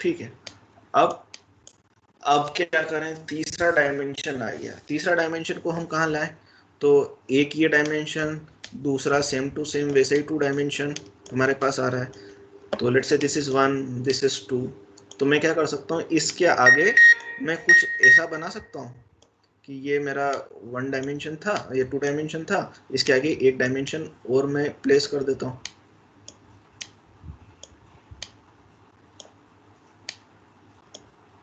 ठीक है, अब क्या करें, तीसरा डायमेंशन आ गया। तीसरा डायमेंशन को हम कहाँ लाएं, तो एक ये डायमेंशन, दूसरा सेम टू सेम वैसे ही 2 डायमेंशन हमारे पास आ रहा है। तो let's say this is 1, this is 2। तो मैं क्या कर सकता हूँ, इसके आगे मैं कुछ ऐसा बना सकता हूँ कि ये मेरा 1 डायमेंशन था, ये 2 डायमेंशन था, इसके आगे 1 डायमेंशन और मैं प्लेस कर देता हूँ।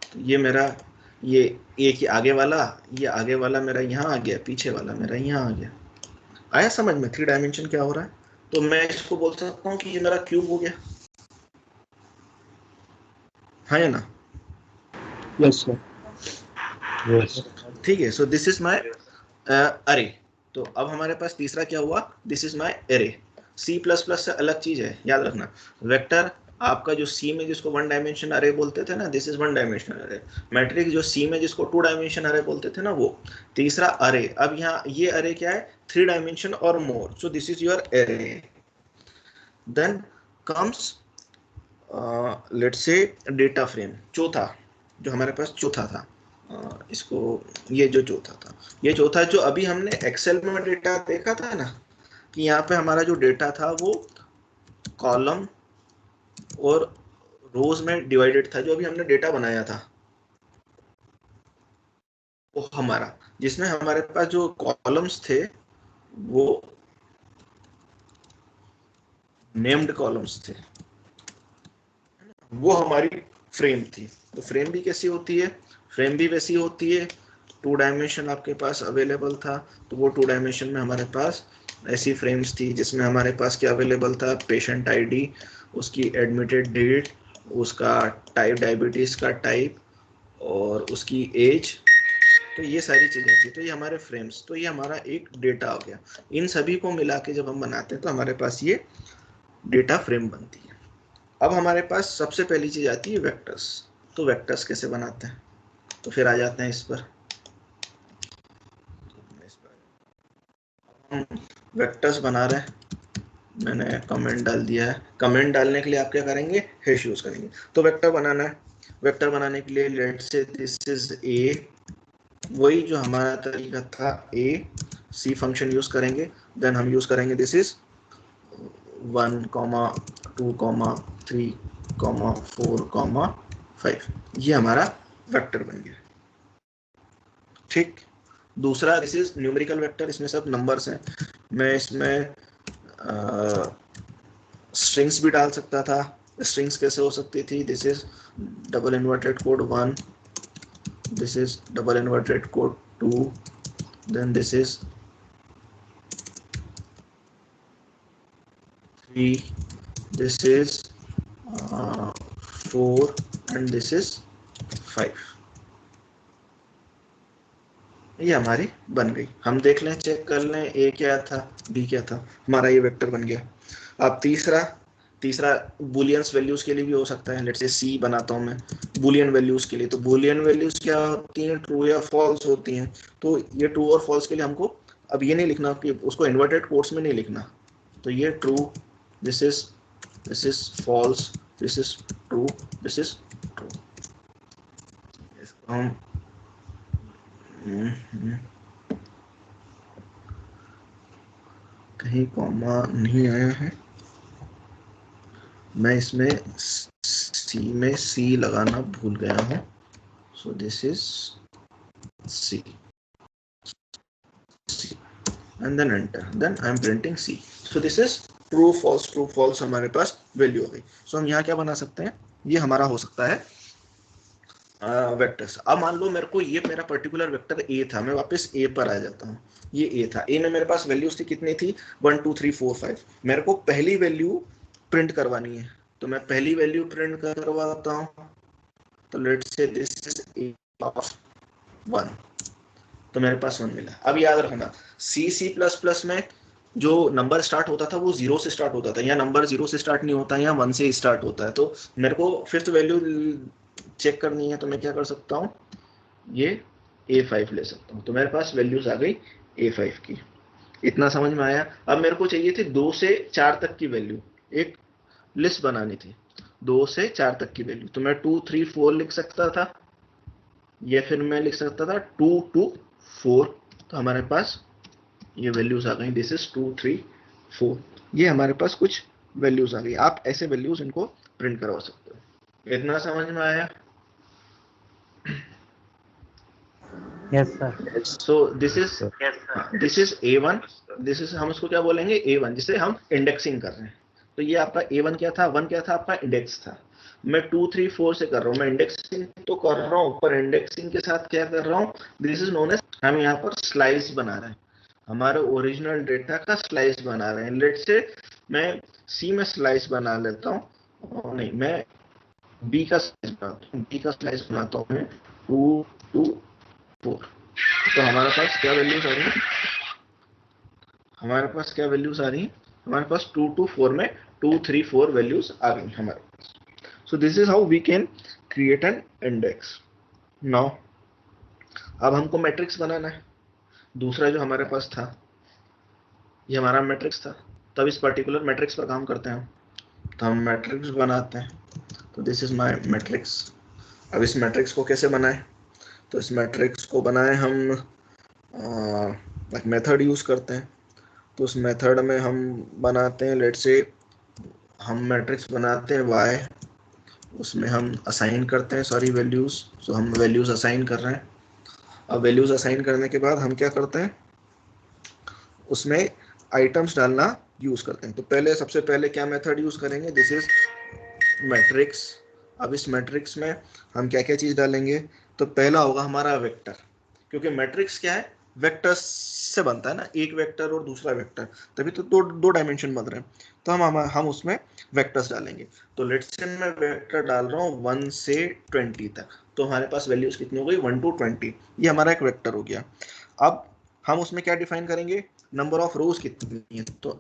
तो ये मेरा, ये एक आगे वाला, ये आगे वाला मेरा यहाँ आ गया, पीछे वाला मेरा यहाँ आ गया। आया समझ में 3 डायमेंशन क्या हो रहा है? तो मैं इसको बोल सकता हूँ कि ये मेरा क्यूब हो गया, हाँ या ना? Yes sir, yes. ठीक है, सो दिस इज माय अरे। तो अब हमारे पास तीसरा क्या हुआ, दिस इज माय अरे। सी प्लस प्लस से अलग चीज है, याद रखना। वेक्टर आपका जो सी में जिसको 1 डायमेंशन अरे बोलते थे ना, दिस इज 1 डायमेंशन अरे। मैट्रिक्स जो सी में जिसको 2 डायमेंशन अरे बोलते थे ना, वो। तीसरा अरे, अब यहाँ ये अरे क्या है, 3 डायमेंशन और more, so this is your array. Then comes let's say data frame, चौथा जो हमारे पास चौथा था, इसको, ये जो चौथा था, ये चौथा जो अभी हमने एक्सेल में डेटा देखा था ना, कि यहाँ पे हमारा जो डेटा था वो कॉलम और रोज में डिवाइडेड था, जो अभी हमने डेटा बनाया था वो हमारा, जिसमें हमारे पास जो कॉलम्स थे वो नेम्ड कॉलम्स थे, वो हमारी फ्रेम थी। तो फ्रेम भी कैसी होती है, फ्रेम भी वैसी होती है, 2 डायमेंशन आपके पास अवेलेबल था, तो वो 2 डायमेंशन में हमारे पास ऐसी फ्रेम्स थी जिसमें हमारे पास क्या अवेलेबल था, पेशेंट आईडी, उसकी एडमिटेड डेट, उसका टाइप, डायबिटीज का टाइप और उसकी एज। तो ये सारी चीजें थी, तो ये हमारे फ्रेम्स, तो ये हमारा एक डेटा हो गया। इन सभी को मिला के जब हम बनाते हैं तो हमारे पास ये डेटा फ्रेम बनती है। अब हमारे पास सबसे पहली चीज आती है वेक्टर्स। तो वेक्टर्स कैसे बनाते हैं, तो फिर आ जाते हैं इस पर। हम वेक्टर्स बना रहे हैं, मैंने कमेंट डाल दिया है। कमेंट डालने के लिए आप क्या करेंगे, हैश यूज करेंगे। तो वेक्टर बनाना है, वेक्टर बनाने के लिए let's say this is a, वही जो हमारा तरीका था, ए सी फंक्शन यूज करेंगे। देन हम यूज करेंगे दिस इज 1, 2, 3, 4, 5। ये हमारा वेक्टर बन गया। ठीक, दूसरा दिस इज न्यूमेरिकल वेक्टर, इसमें सब नंबर्स हैं। मैं इसमें स्ट्रिंग्स भी डाल सकता था। स्ट्रिंग्स कैसे हो सकती थी, this is double inverted quote 1, this is double inverted quote 2, then this is 3, this is 4 and this is 5। ये हमारी बन गई। हम देख लें, चेक कर लें, ए क्या था, बी क्या था, हमारा ये वेक्टर बन गया। अब तीसरा बुलियंस वैल्यूज के लिए भी हो सकता है। लेट्स से सी बनाता हूं मैं बुलियन वैल्यूज के लिए। तो बुलियन वैल्यूज क्या होती हैं, ट्रू या फॉल्स होती हैं। तो ये ट्रू और फॉल्स के लिए हमको अब ये नहीं लिखना कि उसको इन्वर्टेड कोट्स में नहीं लिखना। तो ये true, this is false, this is true, this is true. इसको हम कहीं कॉमा नहीं आया है, मैं इसमें सी में सी लगाना भूल गया हूं। So this is c and then enter, then I am printing c. So this is true false हमारे पास वैल्यू हो गई। सो हम यहाँ क्या बना सकते हैं, ये हमारा हो सकता है वेक्टर्स। अब मान लो मेरे को ये मेरा पर्टिकुलर वेक्टर ए था, मैं वापस ए पर आ जाता हूँ। ये ए था, ए में मेरे पास वैल्यूज थी, कितनी थी, 1, 2, 3, 4, 5। मेरे को पहली वैल्यू प्रिंट करवानी है, तो मैं पहली वैल्यू प्रिंट करवाता हूँ। तो let's say this is a of 1, तो मेरे पास 1 मिला। अब याद रखना, सी प्लस प्लस में जो नंबर स्टार्ट होता था वो 0 से स्टार्ट होता था, या नंबर 0 से स्टार्ट नहीं होता, या 1 से स्टार्ट होता है। तो मेरे को फिफ्थ वैल्यू चेक करनी है, तो मैं क्या कर सकता हूँ, ये A5 ले सकता हूँ। तो मेरे पास वैल्यूज आ गई A5 की। इतना समझ में आया। अब मेरे को चाहिए थी 2 से 4 तक की वैल्यू, एक लिस्ट बनानी थी। 2 से 4 तक की वैल्यू, तो मैं 2 3 4 लिख सकता था, या फिर मैं लिख सकता था 2 2 4। तो हमारे पास ये वैल्यूज आ गई, दिस इज 2 3 4। ये हमारे पास कुछ वैल्यूज आ गई। आप ऐसे वैल्यूज इनको प्रिंट करवा सकते हो। इतना समझ में आया? Yes sir. So this is A1, this is, हम इसको क्या बोलेंगे, A1, जिसे हम इंडेक्सिंग कर रहे हैं। तो ये आपका A1 क्या था, 1 क्या था, आपका इंडेक्स था। मैं 2 3 4 से कर रहा हूँ, मैं इंडेक्सिंग तो कर रहा हूँ, पर इंडेक्सिंग के साथ क्या कर रहा हूँ, दिस इज नोन एज, हम यहाँ पर स्लाइस बना रहे हैं, हमारे ओरिजिनल डेटा का स्लाइस बना रहे हैं। लेट से मैं सी में स्लाइस बना लेता हूँ, नहीं मैं बी का स्लाइस बनाता हूँ, बी का स्लाइस बनाता हूँ मैं 2 2 4। तो हमारे पास क्या वैल्यूज आ रही है, हमारे पास क्या वैल्यूज आ रही है, हमारे पास 2 2 4 में 2 3 4 वैल्यूज आ गई हमारे पास। So this is how we can create an index. Now अब हमको मैट्रिक्स बनाना है। दूसरा जो हमारे पास था, ये हमारा मैट्रिक्स था, तब इस पर्टिकुलर मैट्रिक्स पर काम करते हैं हम। तो हम मैट्रिक्स बनाते हैं, तो दिस इज माय मैट्रिक्स। अब इस मैट्रिक्स को कैसे बनाएं, तो इस मैट्रिक्स को बनाए हम मेथड यूज करते हैं। तो उस मेथड में हम बनाते हैं, लेट से हम मैट्रिक्स बनाते हैं y, उसमें हम असाइन करते हैं सारी वैल्यूज। सो हम वैल्यूज असाइन कर रहे हैं। अब वैल्यूज असाइन करने के बाद हम क्या करते हैं, उसमें आइटम्स डालना यूज करते हैं। तो पहले सबसे पहले क्या मेथड यूज करेंगे, दिस इज मैट्रिक्स। अब इस मैट्रिक्स में हम क्या क्या चीज डालेंगे, तो पहला होगा हमारा वेक्टर, क्योंकि मैट्रिक्स क्या है, वेक्टर्स से बनता है ना, एक वेक्टर और दूसरा वेक्टर, तभी तो दो डायमेंशन बन रहे हैं। तो हम उसमें वेक्टर्स डालेंगे। तो लेट्स से मैं वेक्टर डाल रहा हूँ 1 से 20 तक, तो हमारे पास वैल्यूज कितनी हो गई, 1 to 20। ये हमारा एक वेक्टर हो गया। अब हम उसमें क्या डिफाइन करेंगे, नंबर ऑफ रोज कितनी है, तो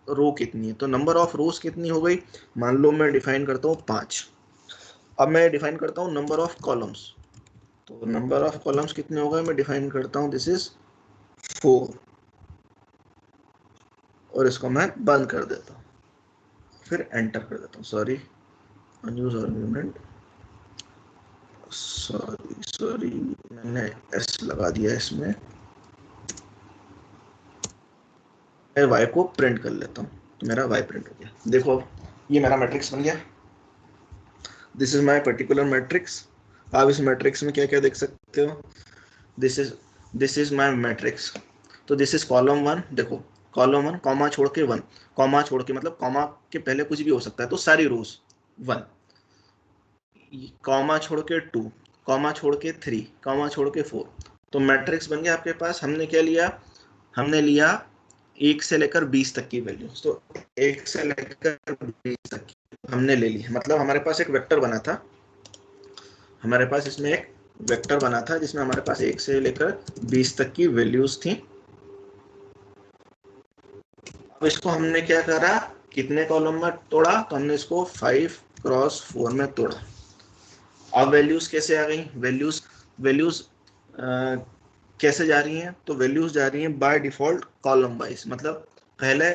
रो कितनी है, तो नंबर ऑफ रोज कितनी हो गई, मान लो मैं डिफाइन करता हूँ 5। अब मैं डिफाइन करता हूँ नंबर ऑफ कॉलम्स, तो नंबर ऑफ कॉलम्स कितने हो गए, मैं डिफाइन करता हूँ दिस इज 4, और इसको मैं बंद कर देता हूँ, फिर एंटर कर देता हूँ। सॉरी, अनयूज आर्गुमेंट, सॉरी मैंने एस लगा दिया इसमें। मैं y को प्रिंट कर लेता हूँ, तो मेरा y प्रिंट हो गया। देखो ये मेरा मैट्रिक्स बन गया, this is my particular matrix. आप इस मैट्रिक्स में क्या क्या देख सकते हो, दिस इज माय मैट्रिक्स। तो दिस इज कॉलम 1, देखो कॉलम 1 कॉमा छोड़ के 1, कॉमा छोड़ के मतलब कॉमा के पहले कुछ भी हो सकता है, तो सारी रोज 1, कॉमा छोड़ के 2, कॉमा छोड़ के 3, कॉमा छोड़ के 4। तो मैट्रिक्स बन गया आपके पास। हमने क्या लिया, हमने लिया 1 से लेकर 20 तक की वैल्यू, तो 1 से लेकर 20 तक की हमने ले ली। मतलब हमारे पास एक वेक्टर बना था, हमारे पास इसमें एक वेक्टर बना था जिसमें हमारे पास 1 से लेकर 20 तक की वैल्यूज थी। अब इसको हमने क्या करा, कितने कॉलम में तोड़ा, तो हमने इसको 5 क्रॉस 4 में तोड़ा। अब वैल्यूज कैसे आ गई, वैल्यूज कैसे जा रही हैं, तो वैल्यूज जा रही हैं बाय डिफॉल्ट कॉलम वाइज। मतलब पहले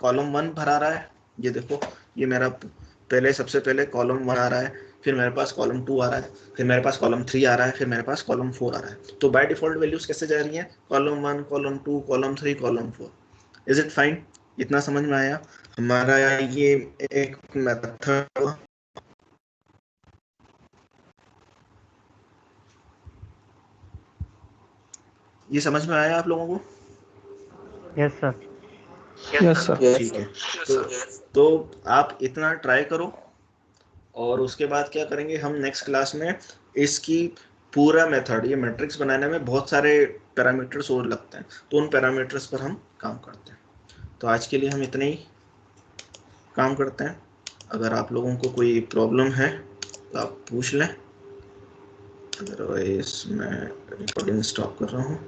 कॉलम 1 भरा रहा है, ये देखो ये मेरा पहले सबसे पहले कॉलम 1 आ रहा है, फिर मेरे पास कॉलम 2 आ रहा है, फिर मेरे पास कॉलम 3 आ रहा है, फिर मेरे पास कॉलम 4 आ रहा है। तो बाय डिफॉल्ट वैल्यूज कैसे जा रही हैं, column 1 column 2 column 3 column 4। Is it fine? इतना समझ में आया? हमारा ये एक मेथड, ये समझ में आया आप लोगों को? Yes sir. Yes sir. ठीक है, तो आप इतना ट्राई करो, और उसके बाद क्या करेंगे हम नेक्स्ट क्लास में, इसकी पूरा मेथड, ये मैट्रिक्स बनाने में बहुत सारे पैरामीटर्स और लगते हैं, तो उन पैरामीटर्स पर हम काम करते हैं। तो आज के लिए हम इतने ही काम करते हैं। अगर आप लोगों को कोई प्रॉब्लम है तो आप पूछ लें, अदरवाइज मैं रिकॉर्डिंग स्टॉप कर रहा हूँ।